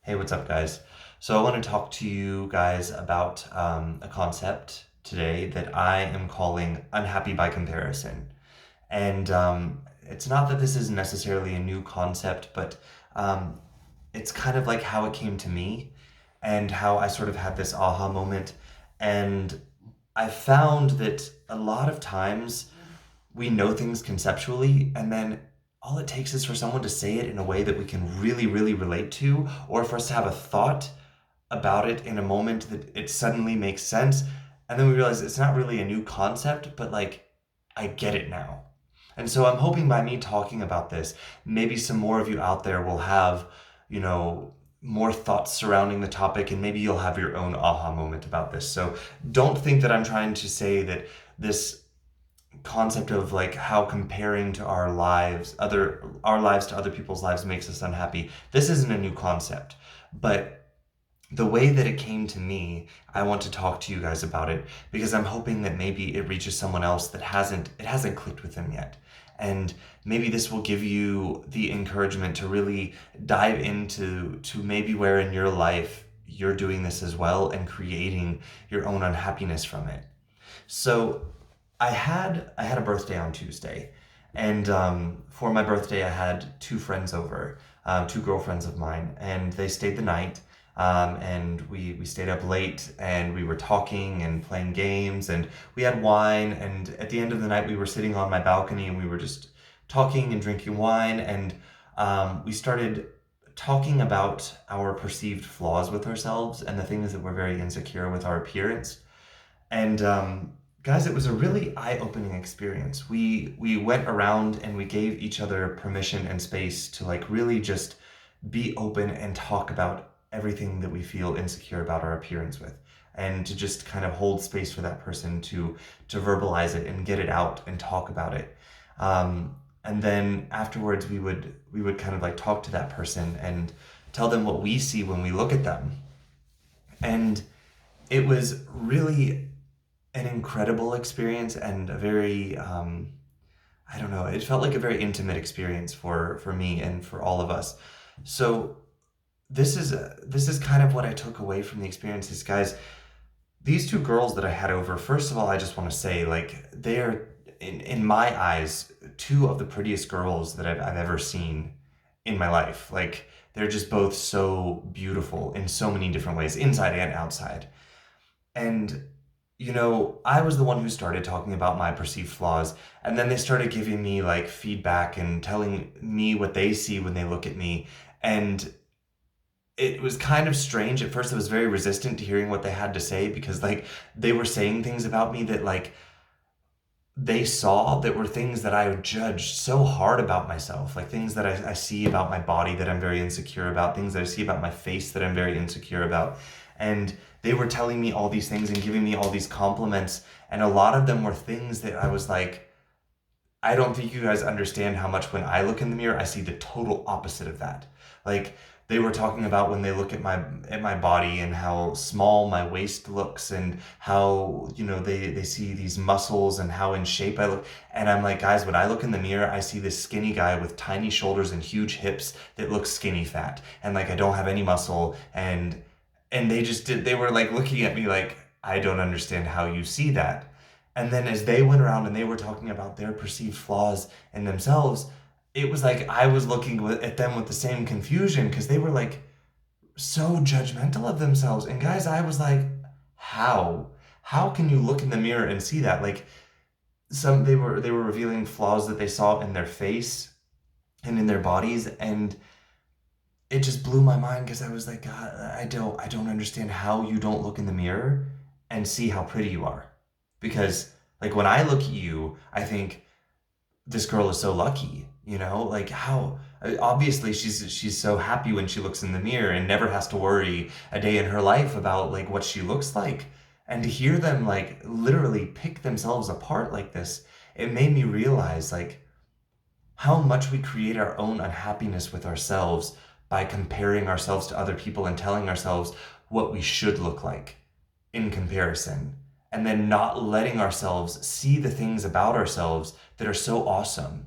Hey, what's up, guys? So, I want to talk to you guys about a concept today that I am calling unhappy by comparison. And it's not that this is necessarily a new concept, but um, it's kind of like how it came to me and how I sort of had this aha moment. And I found that a lot of times we know things conceptually, and then all it takes is for someone to say it in a way that we can really, really relate to, or for us to have a thought about it in a moment that it suddenly makes sense. And then we realize it's not really a new concept, but like, I get it now. And so I'm hoping by me talking about this, maybe some more of you out there will have, you know, more thoughts surrounding the topic, and maybe you'll have your own aha moment about this. So don't think that I'm trying to say that this concept of like how comparing to our lives to other people's lives makes us unhappy. This isn't a new concept, but the way that it came to me, I want to talk to you guys about it because I'm hoping that maybe it reaches someone else that hasn't clicked with them yet. And maybe this will give you the encouragement to really dive into to maybe where in your life you're doing this as well and creating your own unhappiness from it. So I had a birthday on Tuesday, and for my birthday I had two friends over, two girlfriends of mine, and they stayed the night. And we stayed up late and we were talking and playing games and we had wine, and at the end of the night we were sitting on my balcony and we were just talking and drinking wine, and we started talking about our perceived flaws with ourselves and the things that we're very insecure with our appearance. And guys, it was a really eye-opening experience. We went around and we gave each other permission and space to like really just be open and talk about everything that we feel insecure about our appearance with, and to just kind of hold space for that person to verbalize it and get it out and talk about it. And then afterwards we would kind of like talk to that person and tell them what we see when we look at them. And it was really an incredible experience and a very I don't know, it felt like a very intimate experience for me and for all of us. So this is kind of what I took away from the experiences, guys. These two girls that I had over, first of all, I just want to say, like, they are, in my eyes, two of the prettiest girls that I've ever seen in my life. Like, they're just both so beautiful in so many different ways, inside and outside. And, I was the one who started talking about my perceived flaws, and then they started giving me, like, feedback and telling me what they see when they look at me. And it was kind of strange. At first I was very resistant to hearing what they had to say because like they were saying things about me that like they saw that were things that I judged so hard about myself, like things that I see about my body that I'm very insecure about, things that I see about my face that I'm very insecure about. And they were telling me all these things and giving me all these compliments, and a lot of them were things that I was like, I don't think you guys understand how much when I look in the mirror, I see the total opposite of that. Like they were talking about when they look at my body and how small my waist looks and how, they see these muscles and how in shape I look. And I'm like, guys, when I look in the mirror, I see this skinny guy with tiny shoulders and huge hips that looks skinny fat. And like I don't have any muscle, and they were like looking at me like, I don't understand how you see that. And then as they went around and they were talking about their perceived flaws in themselves, it was like I was looking at them with the same confusion because they were like so judgmental of themselves. And guys, I was like, how? How can you look in the mirror and see that? Like they were revealing flaws that they saw in their face and in their bodies, and it just blew my mind because I was like, God, I don't understand how you don't look in the mirror and see how pretty you are. Because like when I look at you, I think this girl is so lucky, like how obviously she's so happy when she looks in the mirror and never has to worry a day in her life about like what she looks like. And to hear them like literally pick themselves apart like this, it made me realize like how much we create our own unhappiness with ourselves by comparing ourselves to other people and telling ourselves what we should look like in comparison, and then not letting ourselves see the things about ourselves that are so awesome.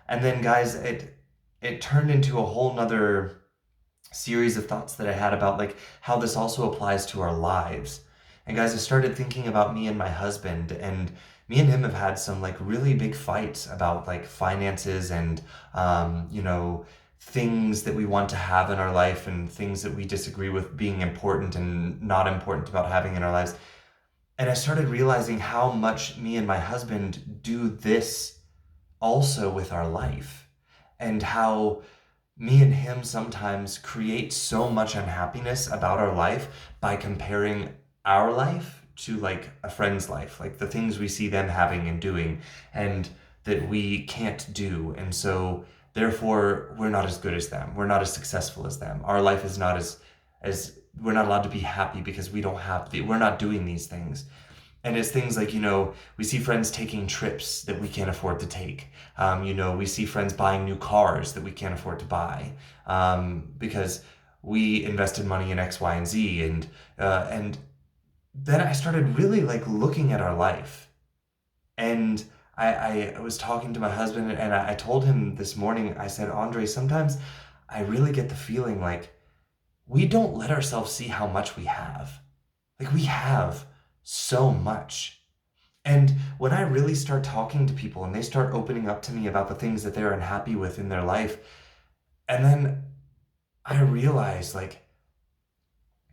And then guys, it turned into a whole nother series of thoughts that I had about like how this also applies to our lives. And guys, I started thinking about me and my husband, and me and him have had some like really big fights about like finances and things that we want to have in our life and things that we disagree with being important and not important about having in our lives. And I started realizing how much me and my husband do this also with our life, and how me and him sometimes create so much unhappiness about our life by comparing our life to like a friend's life, like the things we see them having and doing, and that we can't do. And so therefore we're not as good as them. We're not as successful as them. Our life is not as we're not allowed to be happy because we're not doing these things. And it's things like, we see friends taking trips that we can't afford to take. We see friends buying new cars that we can't afford to buy because we invested money in X, Y, and Z. And then I started really like looking at our life. And I was talking to my husband, and I told him this morning, I said, Andre, sometimes I really get the feeling like we don't let ourselves see how much we have. Like we have so much. And when I really start talking to people and they start opening up to me about the things that they're unhappy with in their life, and then I realize like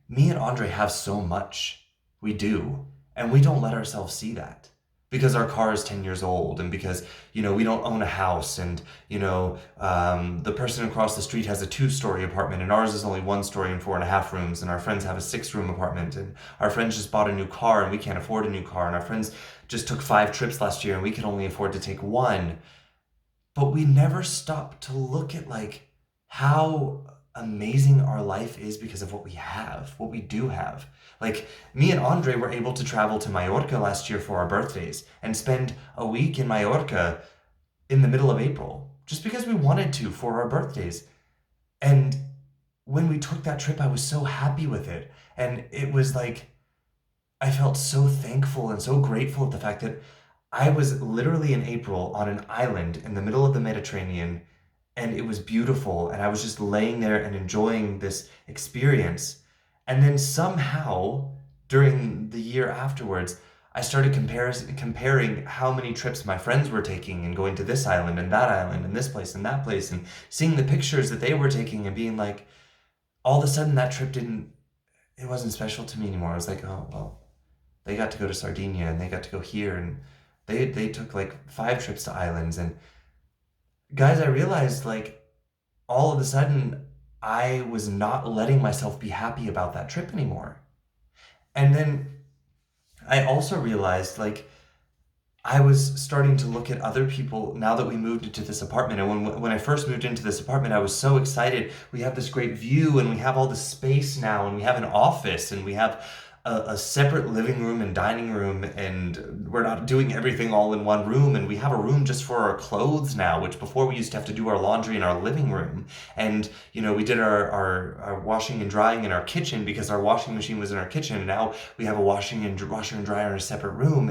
me and Andre have so much. We do. And we don't let ourselves see that because our car is 10 years old, and because, we don't own a house, and, the person across the street has a 2-story apartment and ours is only 1 story and 4.5 rooms, and our friends have a 6-room apartment, and our friends just bought a new car and we can't afford a new car, and our friends just took 5 trips last year and we can only afford to take 1. But we never stop to look at like how amazing our life is because of what we have, what we do have. Like me and Andre were able to travel to Mallorca last year for our birthdays and spend a week in Mallorca in the middle of April just because we wanted to for our birthdays. And when we took that trip, I was so happy with it. And it was like, I felt so thankful and so grateful at the fact that I was literally in April on an island in the middle of the Mediterranean, and it was beautiful, and I was just laying there and enjoying this experience. And then somehow during the year afterwards, I started comparing how many trips my friends were taking and going to this island and that island and this place and that place, and seeing the pictures that they were taking and being like, all of a sudden that trip it wasn't special to me anymore. I was like, oh well, they got to go to Sardinia and they got to go here, and they took like 5 trips to islands. And guys, I realized like all of a sudden I was not letting myself be happy about that trip anymore. And then I also realized like I was starting to look at other people now that we moved into this apartment. And when I first moved into this apartment, I was so excited. We have this great view, and we have all this space now, and we have an office, and we have a separate living room and dining room, and we're not doing everything all in one room, and we have a room just for our clothes now, which before we used to have to do our laundry in our living room. And we did our washing and drying in our kitchen because our washing machine was in our kitchen, and now we have a washer and dryer in a separate room.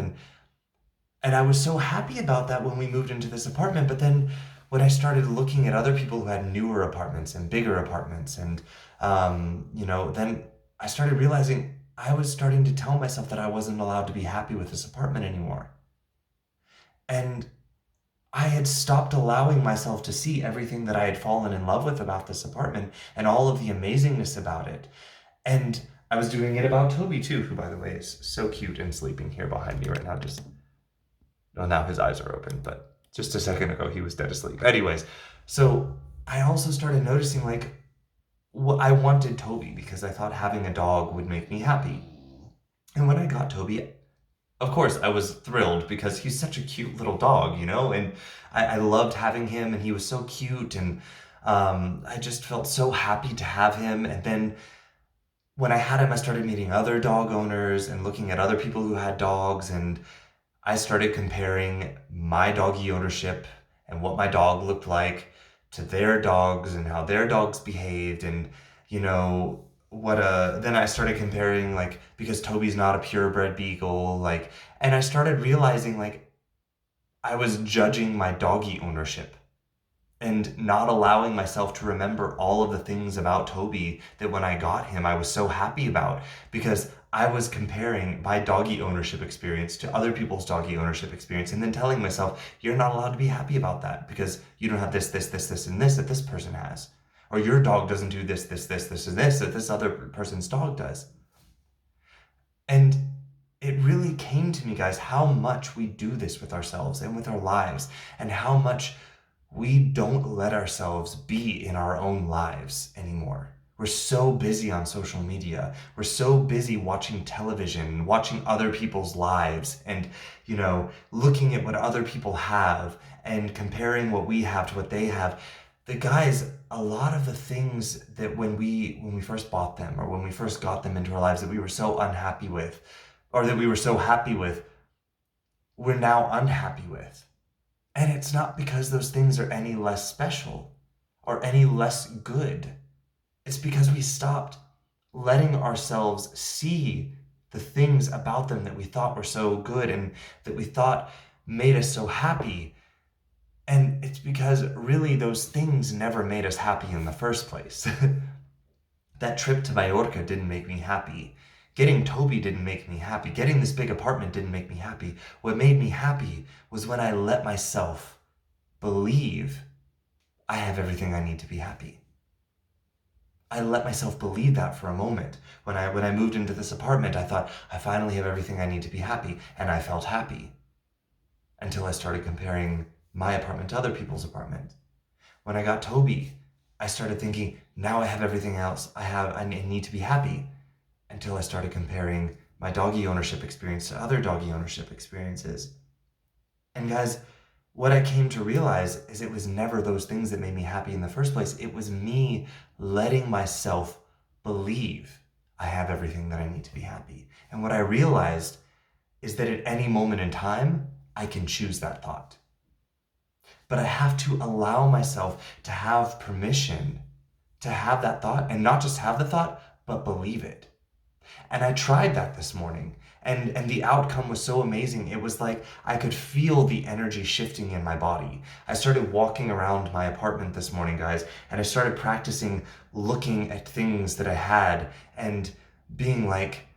And I was so happy about that when we moved into this apartment. But then when I started looking at other people who had newer apartments and bigger apartments, and then I started realizing I was starting to tell myself that I wasn't allowed to be happy with this apartment anymore. And I had stopped allowing myself to see everything that I had fallen in love with about this apartment and all of the amazingness about it. And I was doing it about Toby too, who, by the way, is so cute and sleeping here behind me right now. Well, now his eyes are open, but just a second ago he was dead asleep. Anyways, so I also started noticing like I wanted Toby because I thought having a dog would make me happy. And when I got Toby, of course, I was thrilled because he's such a cute little dog, and I loved having him, and he was so cute, and I just felt so happy to have him. And then when I had him, I started meeting other dog owners and looking at other people who had dogs, and I started comparing my doggy ownership and what my dog looked like to their dogs and how their dogs behaved. And then I started comparing, like, because Toby's not a purebred beagle, like, and I started realizing like I was judging my doggy ownership. and not allowing myself to remember all of the things about Toby that when I got him, I was so happy about, because I was comparing my doggy ownership experience to other people's doggy ownership experience, and then telling myself, you're not allowed to be happy about that because you don't have this, and this that this person has. Or your dog doesn't do this, and this that this other person's dog does. And it really came to me, guys, how much we do this with ourselves and with our lives, and how much we don't let ourselves be in our own lives anymore. We're so busy on social media. We're so busy watching television, watching other people's lives, and, looking at what other people have and comparing what we have to what they have. The guys, a lot of the things that when we first bought them, or when we first got them into our lives, that we were so unhappy with, or that we were so happy with, we're now unhappy with. And it's not because those things are any less special or any less good. It's because we stopped letting ourselves see the things about them that we thought were so good and that we thought made us so happy. And it's because really those things never made us happy in the first place. That trip to Mallorca didn't make me happy. Getting Toby didn't make me happy. Getting this big apartment didn't make me happy. What made me happy was when I let myself believe I have everything I need to be happy. I let myself believe that for a moment. When I moved into this apartment, I thought, I finally have everything I need to be happy, and I felt happy. Until I started comparing my apartment to other people's apartment. When I got Toby, I started thinking, now I have everything else I need to be happy. Until I started comparing my doggy ownership experience to other doggy ownership experiences. And guys, what I came to realize is it was never those things that made me happy in the first place. It was me letting myself believe I have everything that I need to be happy. And what I realized is that at any moment in time, I can choose that thought. But I have to allow myself to have permission to have that thought, and not just have the thought, but believe it. And I tried that this morning, and the outcome was so amazing. It was like I could feel the energy shifting in my body. I started walking around my apartment this morning, guys, and I started practicing looking at things that I had and being like,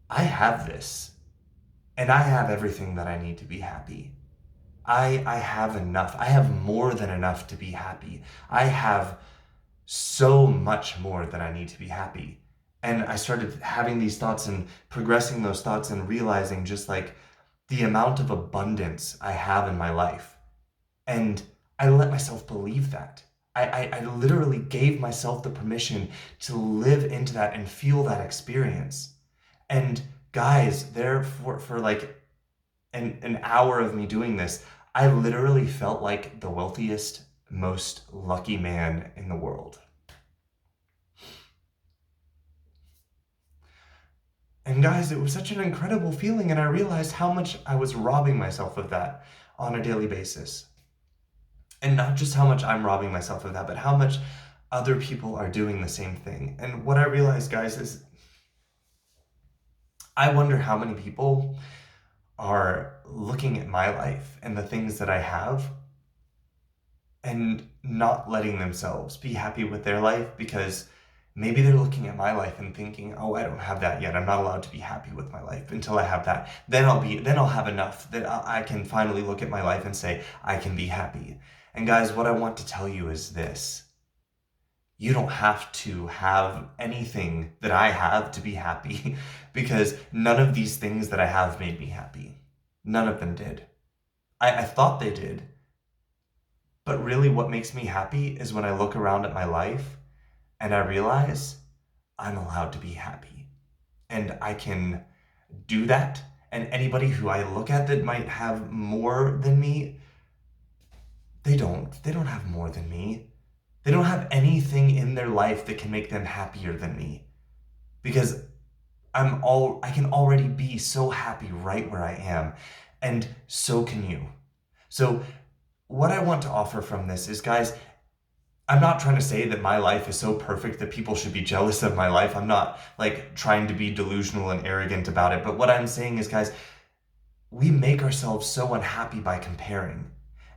I have this, and I have everything that I need to be happy. I have enough. I have more than enough to be happy. I have so much more than I need to be happy. And I started having these thoughts and progressing those thoughts and realizing just like the amount of abundance I have in my life. And I let myself believe that. I literally gave myself the permission to live into that and feel that experience. And guys, there for like an hour of me doing this, I literally felt like the wealthiest, most lucky man in the world. And guys, it was such an incredible feeling, and I realized how much I was robbing myself of that on a daily basis. And not just how much I'm robbing myself of that, but how much other people are doing the same thing. And what I realized, guys, is I wonder how many people are looking at my life and the things that I have and not letting themselves be happy with their life, because maybe they're looking at my life and thinking, oh, I don't have that yet. I'm not allowed to be happy with my life until I have that. Then I'll have enough that I can finally look at my life and say, I can be happy. And guys, what I want to tell you is this. You don't have to have anything that I have to be happy, because none of these things that I have made me happy. None of them did. I thought they did. But really what makes me happy is when I look around at my life and I realize I'm allowed to be happy. And I can do that. And anybody who I look at that might have more than me, they don't have more than me. They don't have anything in their life that can make them happier than me. Because I can already be so happy right where I am. And so can you. So what I want to offer from this is, guys, I'm not trying to say that my life is so perfect that people should be jealous of my life. I'm not like trying to be delusional and arrogant about it. But what I'm saying is, guys, we make ourselves so unhappy by comparing.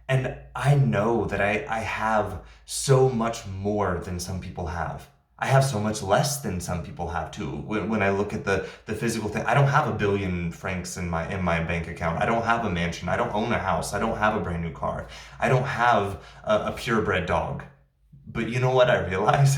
And I know that I have so much more than some people have. I have so much less than some people have too. When I look at the physical thing, I don't have 1 billion francs in my bank account. I don't have a mansion. I don't own a house. I don't have a brand new car. I don't have a purebred dog. But you know what I realize?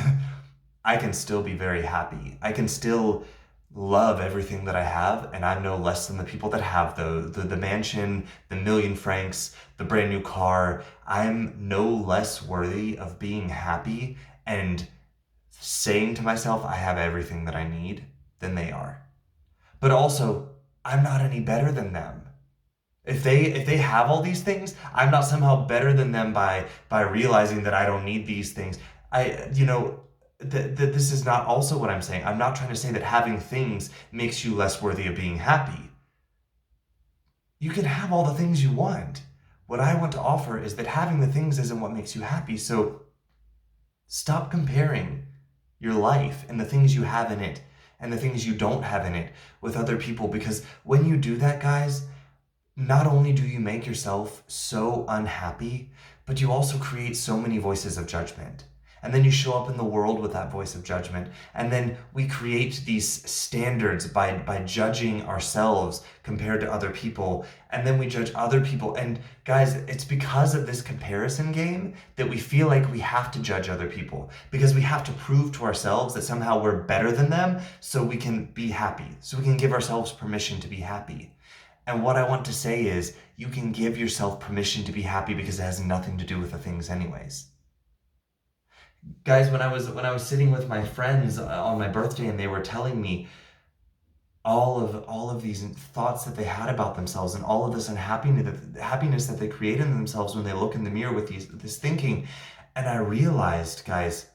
I can still be very happy. I can still love everything that I have, and I'm no less than the people that have the mansion, the 1 million francs, the brand new car. I'm no less worthy of being happy and saying to myself I have everything that I need than they are. But also, I'm not any better than them. If they have all these things, I'm not somehow better than them by realizing that I don't need these things. I you know this is not also what I'm saying. I'm not trying to say that having things makes you less worthy of being happy. You can have all the things you want. What I want to offer is that having the things isn't what makes you happy. So stop comparing your life and the things you have in it and the things you don't have in it with other people, because when you do that, guys, not only do you make yourself so unhappy, but you also create so many voices of judgment. And then you show up in the world with that voice of judgment. And then we create these standards by judging ourselves compared to other people. And then we judge other people. And guys, it's because of this comparison game that we feel like we have to judge other people, because we have to prove to ourselves that somehow we're better than them so we can be happy, so we can give ourselves permission to be happy. And what I want to say is, you can give yourself permission to be happy because it has nothing to do with the things anyways. Guys, when I was sitting with my friends on my birthday, and they were telling me all of these thoughts that they had about themselves, and all of this happiness that they create in themselves when they look in the mirror with this thinking, and I realized, guys,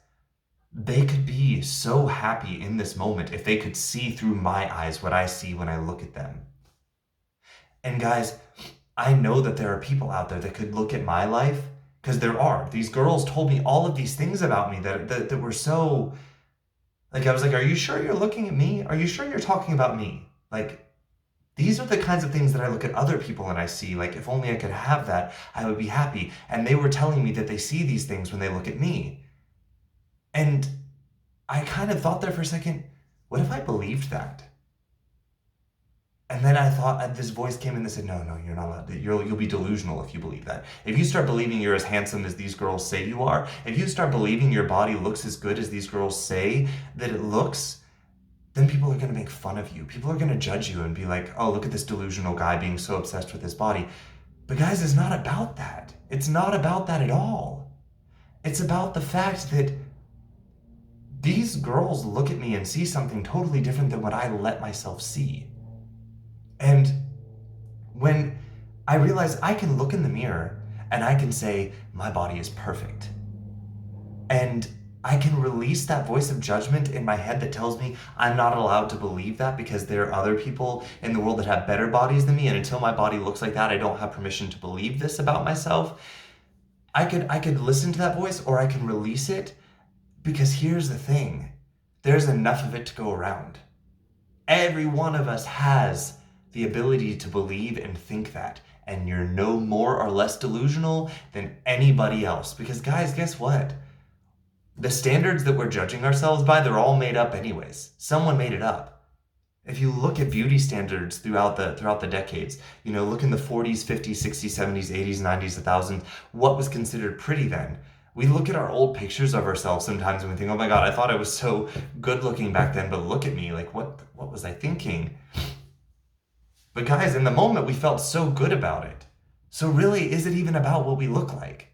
they could be so happy in this moment if they could see through my eyes what I see when I look at them. And guys, I know that there are people out there that could look at my life, because there are. These girls told me all of these things about me that were so, like, I was like, are you sure you're looking at me? Are you sure you're talking about me? Like, these are the kinds of things that I look at other people and I see, like, if only I could have that, I would be happy. And they were telling me that they see these things when they look at me. And I kind of thought there for a second, what if I believed that? And then I thought, this voice came in and said, no, you're not allowed to. You'll be delusional if you believe that. If you start believing you're as handsome as these girls say you are, if you start believing your body looks as good as these girls say that it looks, then people are going to make fun of you. People are going to judge you and be like, oh, look at this delusional guy being so obsessed with his body. But guys, it's not about that. It's not about that at all. It's about the fact that these girls look at me and see something totally different than what I let myself see. And when I realize I can look in the mirror and I can say, my body is perfect. And I can release that voice of judgment in my head that tells me I'm not allowed to believe that because there are other people in the world that have better bodies than me. And until my body looks like that, I don't have permission to believe this about myself. I could listen to that voice, or I can release it, because here's the thing. There's enough of it to go around. Every one of us has the ability to believe and think that, and you're no more or less delusional than anybody else. Because guys, guess what? The standards that we're judging ourselves by, they're all made up anyways. Someone made it up. If you look at beauty standards throughout the decades, look in the 40s, 50s, 60s, 70s, 80s, 90s, 1000s, what was considered pretty then? We look at our old pictures of ourselves sometimes and we think, oh my God, I thought I was so good looking back then, but look at me, like what was I thinking? But guys, in the moment, we felt so good about it. So really, is it even about what we look like?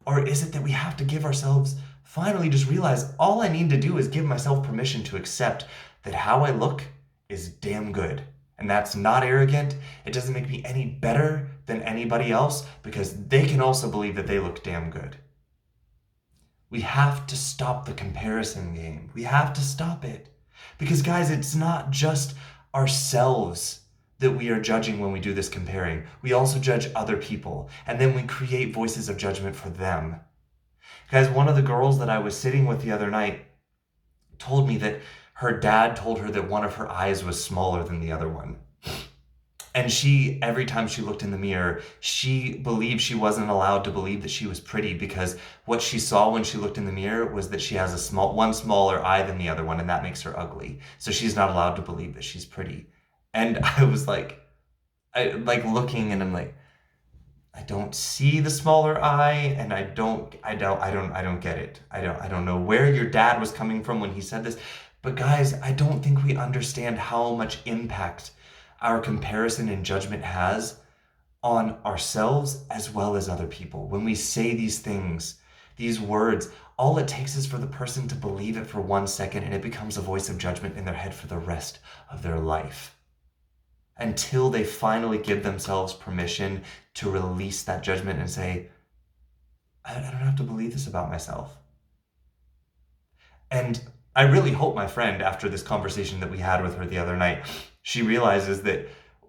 Or is it that we have to give ourselves, finally just realize all I need to do is give myself permission to accept that how I look is damn good. And that's not arrogant. It doesn't make me any better than anybody else, because they can also believe that they look damn good. We have to stop the comparison game. We have to stop it. Because guys, it's not just ourselves that we are judging when we do this comparing. We also judge other people, and then we create voices of judgment for them. Guys, one of the girls that I was sitting with the other night told me that her dad told her that one of her eyes was smaller than the other one. And she, every time she looked in the mirror, she believed she wasn't allowed to believe that she was pretty, because what she saw when she looked in the mirror was that she has one smaller eye than the other one, and that makes her ugly. So she's not allowed to believe that she's pretty. And I was like, looking, and I'm like, I don't see the smaller eye, and I don't get it. I don't know where your dad was coming from when he said this. But guys, I don't think we understand how much impact our comparison and judgment has on ourselves as well as other people. When we say these things, these words, all it takes is for the person to believe it for 1 second, and it becomes a voice of judgment in their head for the rest of their life, until they finally give themselves permission to release that judgment and say, I don't have to believe this about myself. And I really hope my friend, after this conversation that we had with her the other night, she realizes that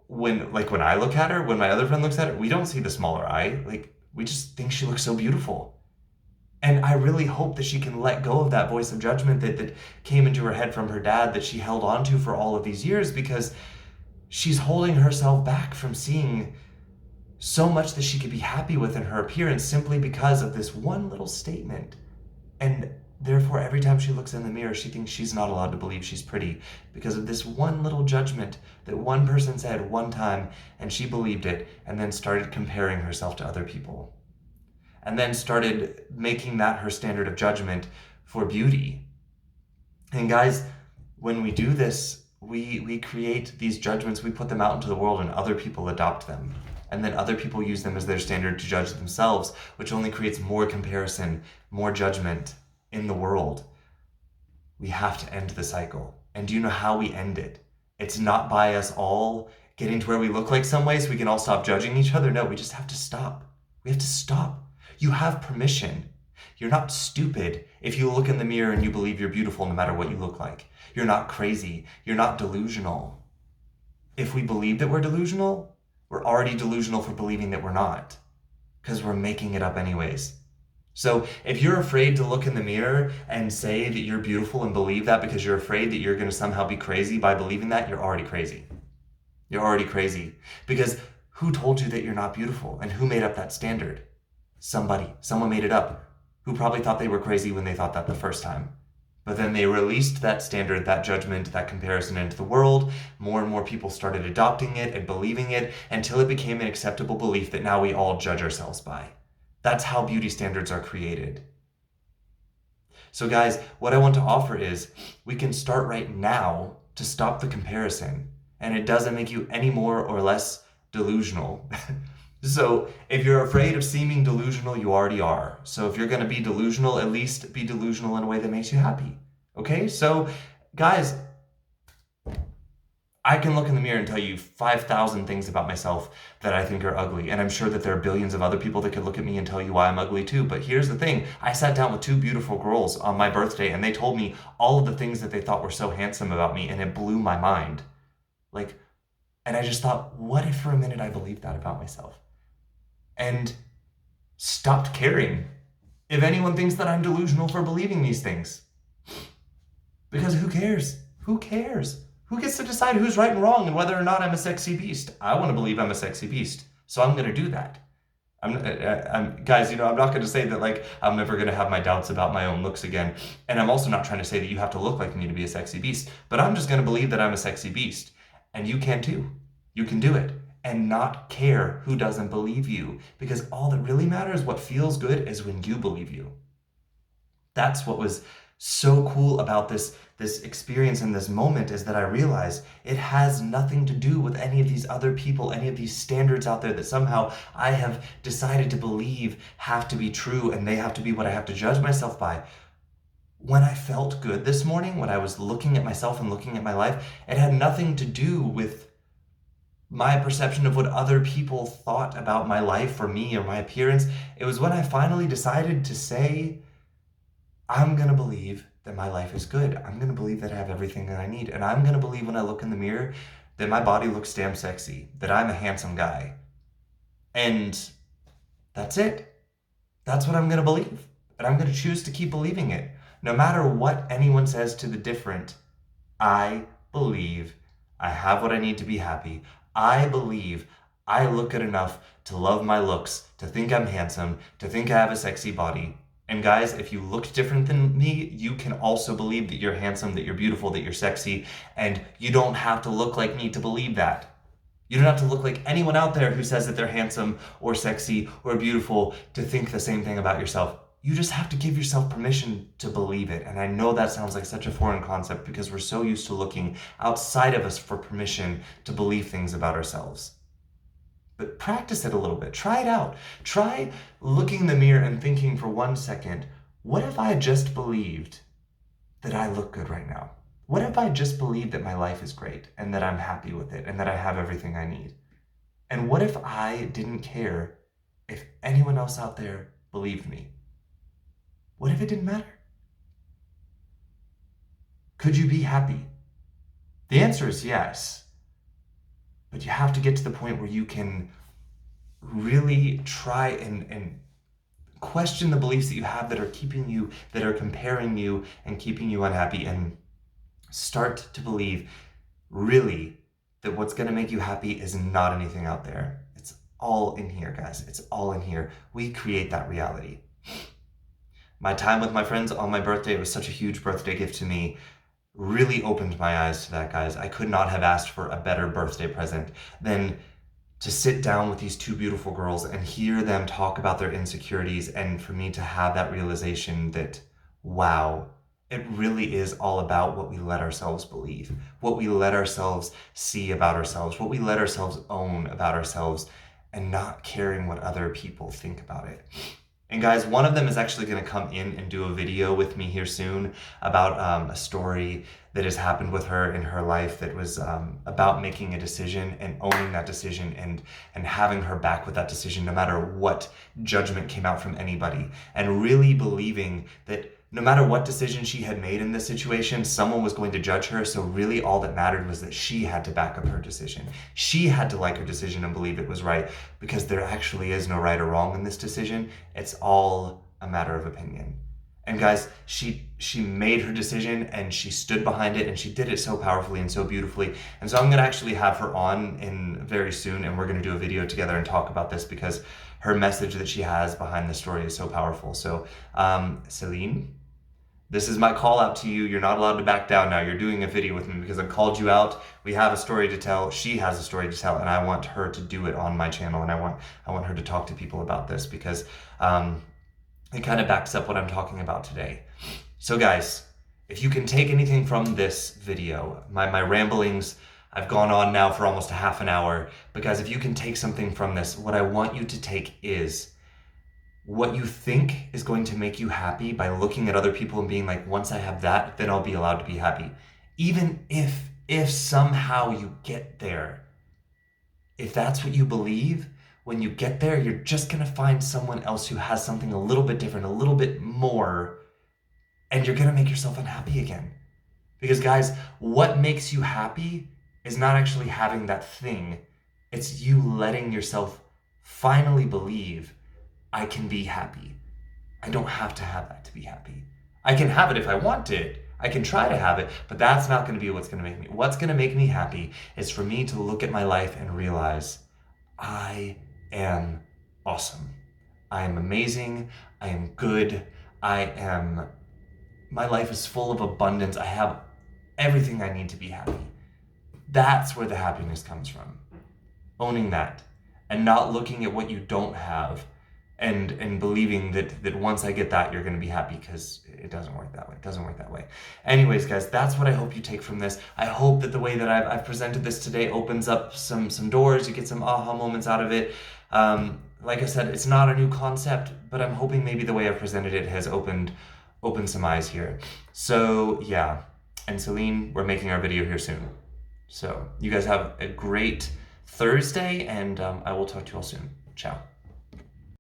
when I look at her, when my other friend looks at her, we don't see the smaller eye. Like, we just think she looks so beautiful. And I really hope that she can let go of that voice of judgment that came into her head from her dad, that she held on to for all of these years, because she's holding herself back from seeing so much that she could be happy with in her appearance, simply because of this one little statement. And therefore, every time she looks in the mirror, she thinks she's not allowed to believe she's pretty, because of this one little judgment that one person said one time, and she believed it, and then started comparing herself to other people. And then started making that her standard of judgment for beauty. And guys, when we do this, we create these judgments, we put them out into the world, and other people adopt them. And then other people use them as their standard to judge themselves, which only creates more comparison, more judgment in the world. We have to end the cycle. And do you know how we end it? It's not by us all getting to where we look like some way so we can all stop judging each other. No, we just have to stop. We have to stop. You have permission. You're not stupid if you look in the mirror and you believe you're beautiful no matter what you look like. You're not crazy. You're not delusional. If we believe that we're delusional, we're already delusional for believing that we're not, because we're making it up anyways. So if you're afraid to look in the mirror and say that you're beautiful and believe that because you're afraid that you're going to somehow be crazy by believing that, you're already crazy. You're already crazy. Because who told you that you're not beautiful? And who made up that standard? Somebody. Someone made it up, who probably thought they were crazy when they thought that the first time. But then they released that standard, that judgment, that comparison into the world. More and more people started adopting it and believing it, until it became an acceptable belief that now we all judge ourselves by. That's how beauty standards are created. So guys, what I want to offer is, we can start right now to stop the comparison, and it doesn't make you any more or less delusional. So if you're afraid of seeming delusional, you already are. So if you're going to be delusional, at least be delusional in a way that makes you happy. Okay? So guys, I can look in the mirror and tell you 5,000 things about myself that I think are ugly. And I'm sure that there are billions of other people that could look at me and tell you why I'm ugly too. But here's the thing. I sat down with two beautiful girls on my birthday, and they told me all of the things that they thought were so handsome about me, and it blew my mind. And I just thought, what if for a minute I believed that about myself? And stopped caring if anyone thinks that I'm delusional for believing these things. Because who cares? Who cares? Who gets to decide who's right and wrong and whether or not I'm a sexy beast? I want to believe I'm a sexy beast, so I'm going to do that. Guys, I'm not going to say that I'm never going to have my doubts about my own looks again. And I'm also not trying to say that you have to look like me to be a sexy beast. But I'm just going to believe that I'm a sexy beast. And you can too. You can do it. And not care who doesn't believe you, because all that really matters, what feels good, is when you believe you. That's what was so cool about this experience in this moment, is that I realized it has nothing to do with any of these other people, any of these standards out there that somehow I have decided to believe have to be true, and they have to be what I have to judge myself by. When I felt good this morning, when I was looking at myself and looking at my life, it had nothing to do with my perception of what other people thought about my life or me or my appearance. It was when I finally decided to say, I'm going to believe that my life is good. I'm going to believe that I have everything that I need. And I'm going to believe when I look in the mirror that my body looks damn sexy, that I'm a handsome guy. And that's it. That's what I'm going to believe. And I'm going to choose to keep believing it. No matter what anyone says to the different, I believe I have what I need to be happy. I believe I look good enough to love my looks, to think I'm handsome, to think I have a sexy body. And guys, if you looked different than me, you can also believe that you're handsome, that you're beautiful, that you're sexy, and you don't have to look like me to believe that. You don't have to look like anyone out there who says that they're handsome or sexy or beautiful to think the same thing about yourself. You just have to give yourself permission to believe it. And I know that sounds like such a foreign concept because we're so used to looking outside of us for permission to believe things about ourselves. But practice it a little bit. Try it out. Try looking in the mirror and thinking for 1 second, what if I just believed that I look good right now? What if I just believed that my life is great and that I'm happy with it and that I have everything I need? And what if I didn't care if anyone else out there believed me? What if it didn't matter? Could you be happy? The answer is yes. But you have to get to the point where you can really try and question the beliefs that you have that are keeping you, that are comparing you and keeping you unhappy, and start to believe really that what's going to make you happy is not anything out there. It's all in here, guys. It's all in here. We create that reality. My time with my friends on my birthday, it was such a huge birthday gift to me, really opened my eyes to that, guys. I could not have asked for a better birthday present than to sit down with these two beautiful girls and hear them talk about their insecurities, and for me to have that realization that, wow, it really is all about what we let ourselves believe, what we let ourselves see about ourselves, what we let ourselves own about ourselves, and not caring what other people think about it. And guys, one of them is actually going to come in and do a video with me here soon about a story that has happened with her in her life that was about making a decision and owning that decision and having her back with that decision no matter what judgment came out from anybody, and really believing that no matter what decision she had made in this situation, someone was going to judge her. So really all that mattered was that she had to back up her decision. She had to like her decision and believe it was right, because there actually is no right or wrong in this decision. It's all a matter of opinion. And guys, she made her decision and she stood behind it, and she did it so powerfully and so beautifully. And so I'm gonna actually have her on in very soon, and we're gonna do a video together and talk about this, because her message that she has behind the story is so powerful. So Celine, this is my call out to you. You're not allowed to back down now. You're doing a video with me because I've called you out. We have a story to tell. She has a story to tell, and I want her to do it on my channel, and I want her to talk to people about this, because it kind of backs up what I'm talking about today. So guys, if you can take anything from this video, my ramblings, I've gone on now for almost a half an hour, because if you can take something from this, what I want you to take is what you think is going to make you happy by looking at other people and being like, once I have that, then I'll be allowed to be happy. Even if somehow you get there, if that's what you believe, when you get there, you're just gonna find someone else who has something a little bit different, a little bit more, and you're gonna make yourself unhappy again. Because guys, what makes you happy is not actually having that thing. It's you letting yourself finally believe, I can be happy. I don't have to have that to be happy. I can have it if I want it. I can try to have it, but that's not going to be what's going to make me. What's going to make me happy is for me to look at my life and realize I am awesome. I am amazing. I am good. My life is full of abundance. I have everything I need to be happy. That's where the happiness comes from. Owning that and not looking at what you don't have and believing that once I get that, you're going to be happy, because it doesn't work that way. It doesn't work that way. Anyways, guys, that's what I hope you take from this. I hope that the way that I've presented this today opens up some doors. You get some aha moments out of it. Like I said, it's not a new concept, but I'm hoping maybe the way I've presented it has opened some eyes here. So yeah, and Celine, we're making our video here soon. So you guys have a great Thursday, and I will talk to you all soon. Ciao.